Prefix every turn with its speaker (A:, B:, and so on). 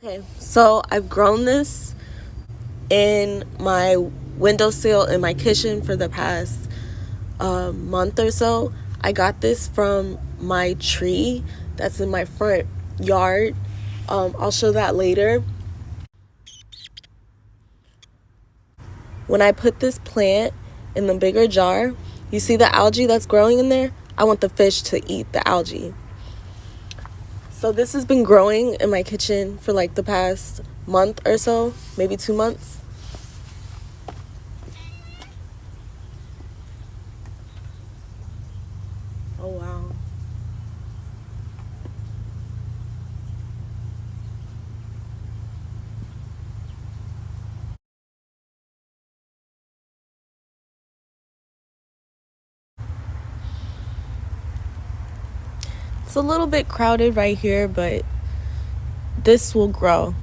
A: Okay, so I've grown this in my windowsill in my kitchen for the past month or so. I got this from my tree that's in my front yard. I'll show that later. When I put this plant in the bigger jar, you see the algae that's growing in there? I want the fish to eat the algae. So this has been growing in my kitchen for like the past month or so, maybe 2 months. Oh wow. It's a little bit crowded right here, but this will grow.